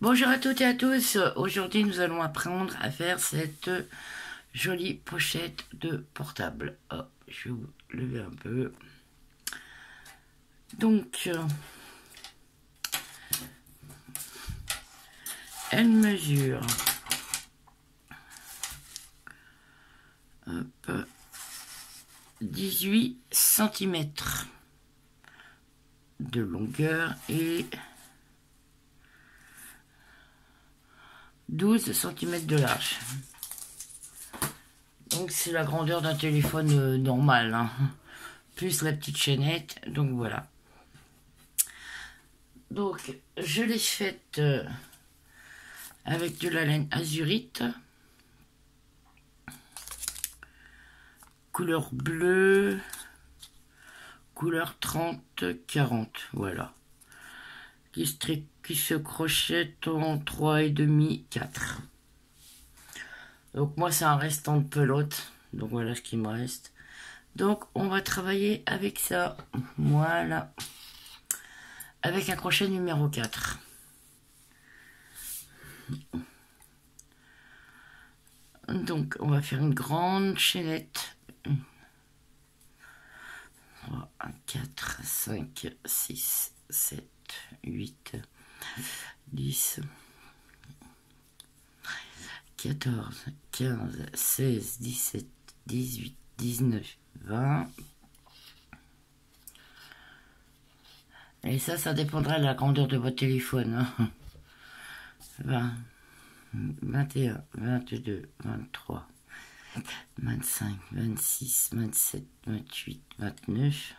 Bonjour à toutes et à tous. Aujourd'hui, nous allons apprendre à faire cette jolie pochette de portable. Oh, je vais vous lever un peu. Donc, elle mesure 18 cm de longueur et 12 cm de large. Donc c'est la grandeur d'un téléphone normal, hein. Plus la petite chaînette, donc voilà. Donc je l'ai faite avec de la laine azurite, couleur bleue, couleur 30-40, voilà. Qui se crochette en 3,5, 4. Donc moi c'est un restant de pelote, donc voilà ce qui me reste. Donc on va travailler avec ça, voilà, avec un crochet numéro 4. Donc on va faire une grande chaînette. 3, 4, 5, 6, 7, 8, 10, 14, 15, 16, 17, 18, 19, 20. Et ça dépendra de la grandeur de votre téléphone, hein. 20, 21, 22, 23, 25, 26, 27, 28, 29,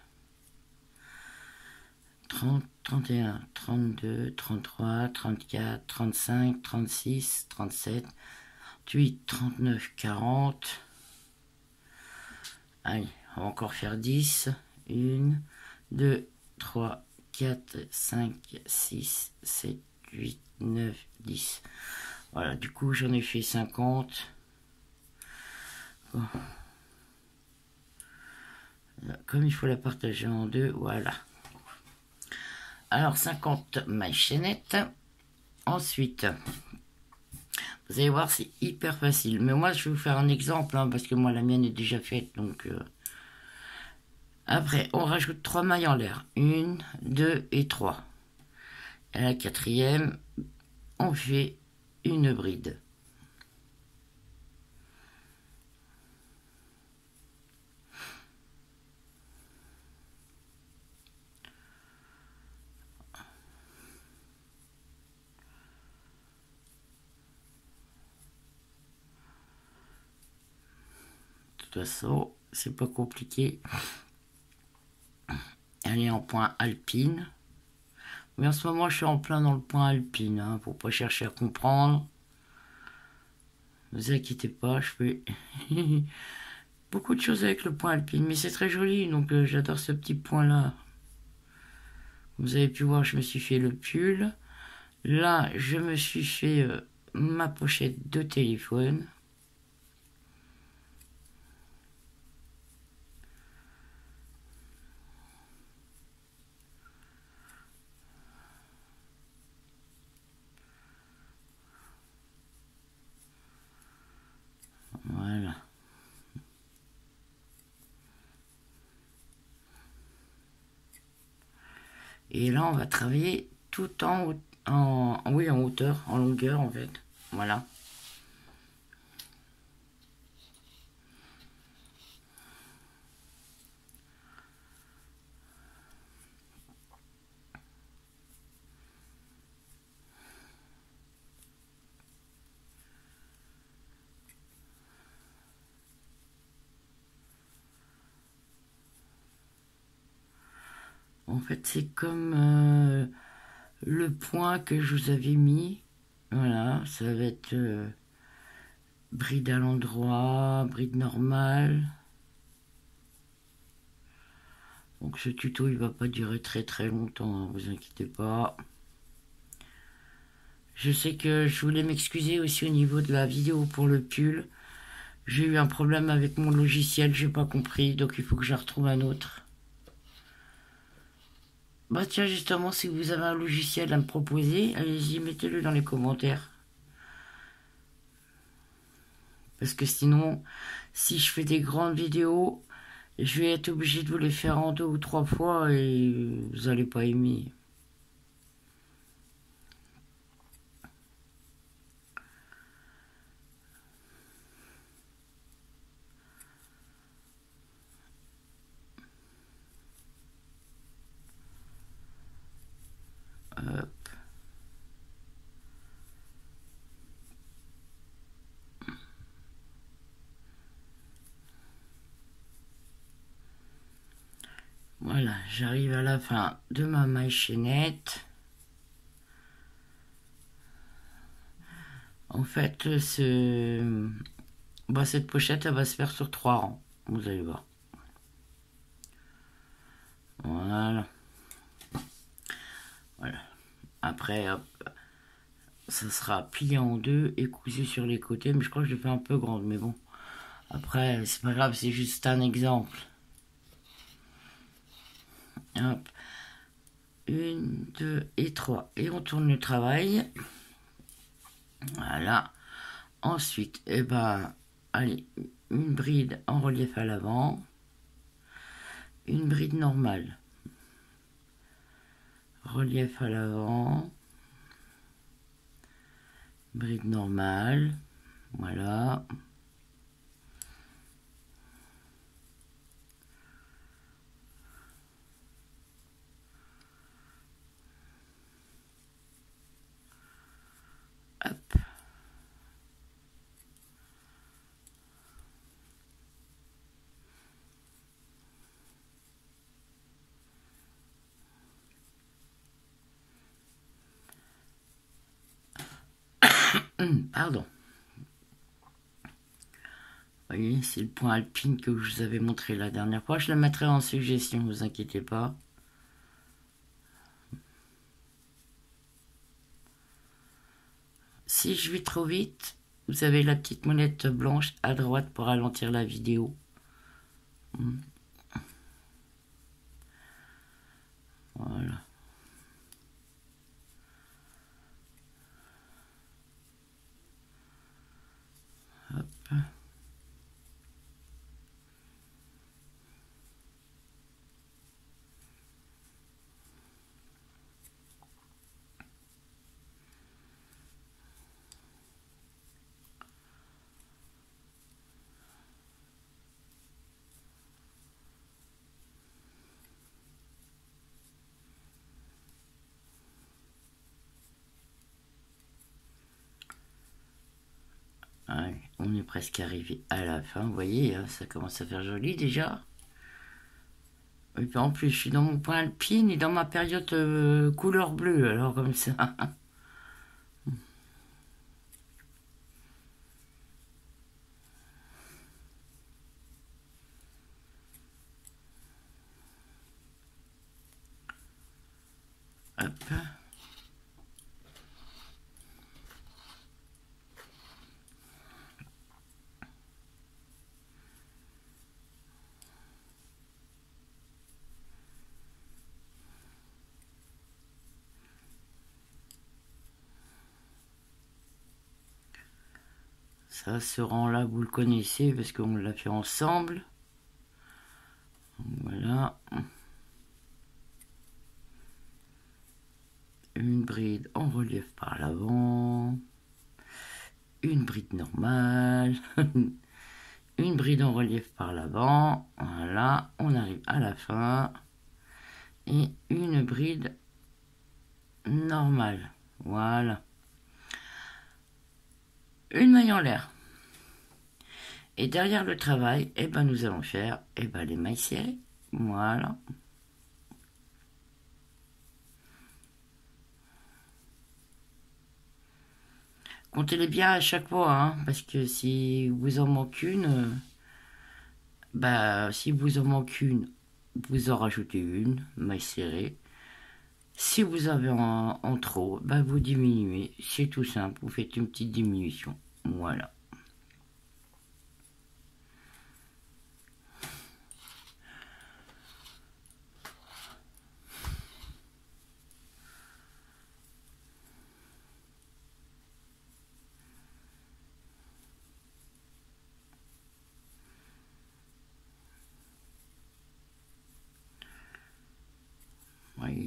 30, 31, 32, 33, 34, 35, 36, 37, 38, 39, 40. Allez, on va encore faire 10. 1, 2, 3, 4, 5, 6, 7, 8, 9, 10. Voilà, du coup j'en ai fait 50. Bon. Comme il faut la partager en deux, voilà. Alors 50 mailles chaînettes. Ensuite, vous allez voir, c'est hyper facile. Mais moi, je vais vous faire un exemple, hein, parce que moi, la mienne est déjà faite. Donc, après, on rajoute 3 mailles en l'air. 1, 2 et 3. Et à la quatrième, on fait une bride. De toute façon, c'est pas compliqué. Elle est en point alpine. Mais en ce moment, je suis en plein dans le point alpine, hein, pour pas chercher à comprendre. Ne vous inquiétez pas, je fais beaucoup de choses avec le point alpine, mais c'est très joli, donc j'adore ce petit point-là. Vous avez pu voir, je me suis fait le pull. Là, je me suis fait ma pochette de téléphone. Voilà. Et là, on va travailler tout oui, en hauteur, en longueur, en fait. Voilà. En fait, c'est comme le point que je vous avais mis. Voilà, ça va être bride à l'endroit, bride normale. Donc ce tuto, il va pas durer très très longtemps, hein, vous inquiétez pas. Je sais que je voulais m'excuser aussi au niveau de la vidéo pour le pull. J'ai eu un problème avec mon logiciel, j'ai pas compris, donc il faut que je retrouve un autre. Bah tiens, justement, si vous avez un logiciel à me proposer, allez-y, mettez-le dans les commentaires. Parce que sinon, si je fais des grandes vidéos, je vais être obligé de vous les faire en 2 ou 3 fois et vous n'allez pas aimer. Hop. Voilà, j'arrive à la fin de ma maille chaînette. En fait, cette pochette, elle va se faire sur 3 rangs. Vous allez voir. Voilà. Voilà. Après, hop, ça sera plié en 2 et cousu sur les côtés. Mais je crois que je l'ai fait un peu grande. Mais bon, après, c'est pas grave, c'est juste un exemple. Hop. 1, 2 et 3. Et on tourne le travail. Voilà. Ensuite, eh ben, allez, une bride en relief à l'avant. Une bride normale. Relief à l'avant. Bride normale. Voilà. Hop. Pardon. Vous voyez, c'est le point alpine que je vous avais montré la dernière fois. Je le mettrai en suggestion, ne vous inquiétez pas. Si je vais trop vite, vous avez la petite molette blanche à droite pour ralentir la vidéo. Voilà. Hop. Ouais, on est presque arrivé à la fin, vous voyez, hein, ça commence à faire joli déjà. Et puis en plus, je suis dans mon point alpine et dans ma période couleur bleue, alors comme ça. Hop. Ça, ce rang-là, vous le connaissez parce qu'on l'a fait ensemble. Voilà. Une bride en relief par l'avant. Une bride normale. Une bride en relief par l'avant. Voilà, on arrive à la fin. Et une bride normale. Voilà. Une maille en l'air. Et derrière le travail, eh ben, nous allons faire les mailles serrées. Voilà. Comptez-les bien à chaque fois, hein, parce que si vous en manque une, si vous en manque une, vous en rajoutez une, maille serrée. Si vous avez en trop, vous diminuez. C'est tout simple, vous faites une petite diminution. Voilà.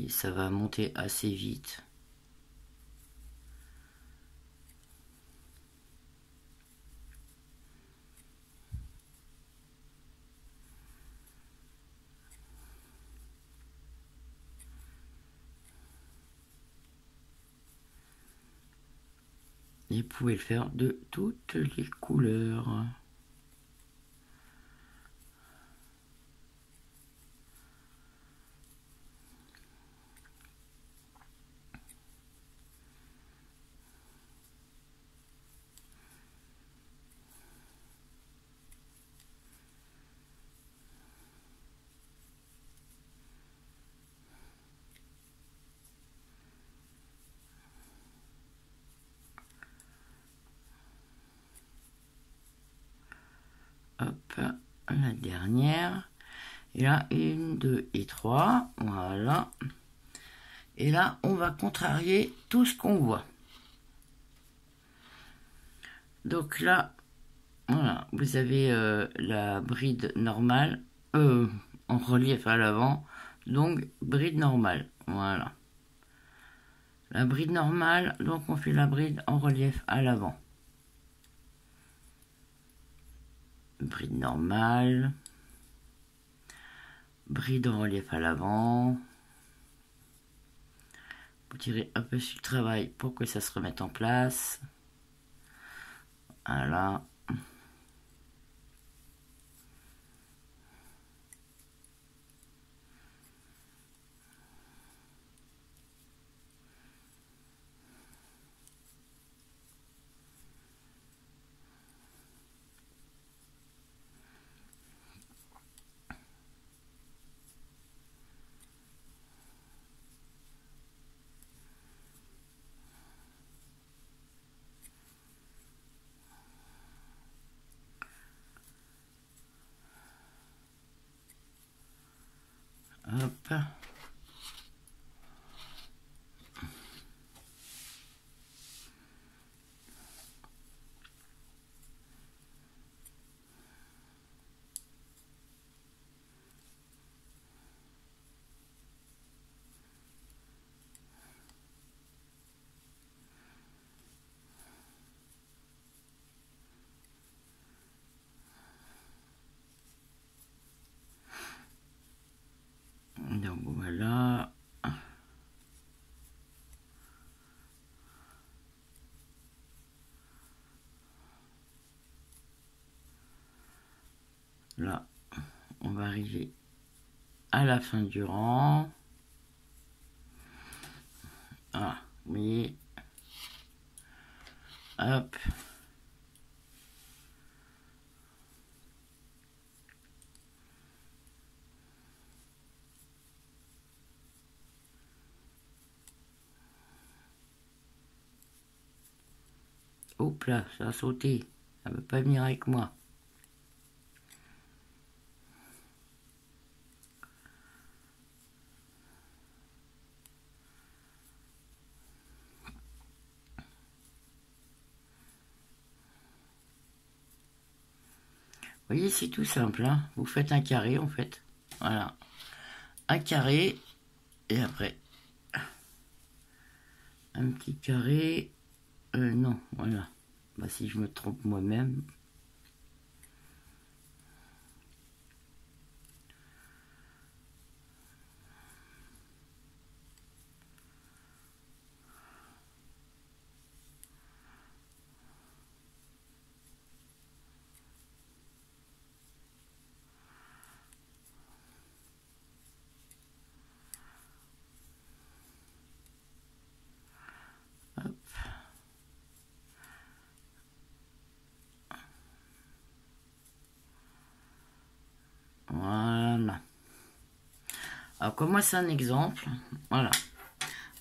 et ça va monter assez vite. Et vous pouvez le faire de toutes les couleurs. Hop, la dernière. Et là, 1, 2 et 3. Voilà. Et là, on va contrarier tout ce qu'on voit. Donc là, voilà, vous avez la bride normale, en relief à l'avant, donc bride normale, voilà. La bride normale, donc on fait la bride en relief à l'avant. Bride normale, bride en relief à l'avant. Vous tirez un peu sur le travail pour que ça se remette en place. Voilà. Hop. Donc voilà. Là, on va arriver à la fin du rang. Ah, oui. Hop. Hop là, ça a sauté. Ça ne veut pas venir avec moi. Vous voyez, c'est tout simple, hein. Vous faites un carré, en fait. Voilà. Un carré. Et après, un petit carré. Non, voilà. Bah, si je me trompe moi-même. Hop. Voilà. Alors, comme moi, c'est un exemple. Voilà.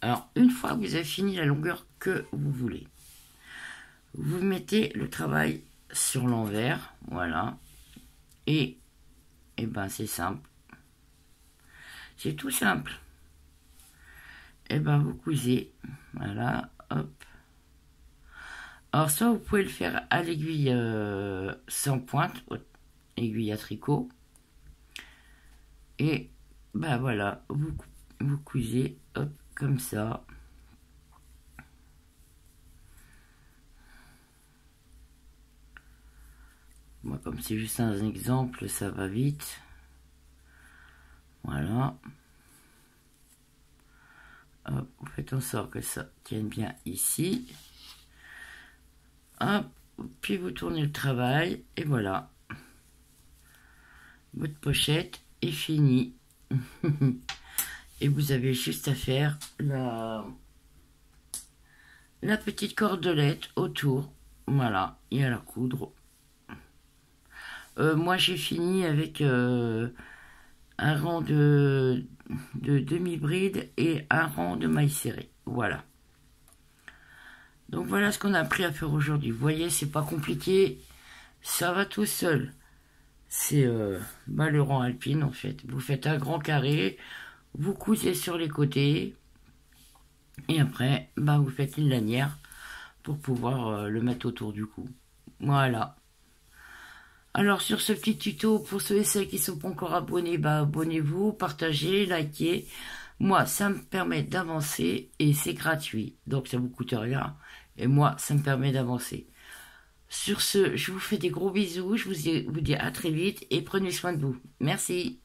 Alors, une fois que vous avez fini la longueur que vous voulez, vous mettez le travail sur l'envers. Voilà. Et ben, c'est simple. C'est tout simple. Et ben, vous cousez. Voilà. Hop. Alors, ça, vous pouvez le faire à l'aiguille sans pointe, aiguille à tricot. Et ben voilà, vous vous cousez, hop, comme ça. Moi, comme c'est juste un exemple, ça va vite. Voilà. Hop, vous faites en sorte que ça tienne bien ici. Hop, puis vous tournez le travail, et voilà. Votre pochette est finie. Et vous avez juste à faire la petite cordelette autour. Voilà, et à la coudre. Moi, j'ai fini avec un rang de demi-bride et un rang de mailles serrées. Voilà. Donc voilà ce qu'on a appris à faire aujourd'hui. Vous voyez, c'est pas compliqué. Ça va tout seul. C'est le rang alpine en fait. Vous faites un grand carré, vous cousez sur les côtés et après vous faites une lanière pour pouvoir le mettre autour du cou. Voilà. Alors sur ce petit tuto, pour ceux et celles qui ne sont pas encore abonnés, abonnez-vous, partagez, likez. Moi, ça me permet d'avancer et c'est gratuit. Donc ça ne vous coûte rien. Et moi, ça me permet d'avancer. Sur ce, je vous fais des gros bisous. Je vous dis à très vite et prenez soin de vous. Merci.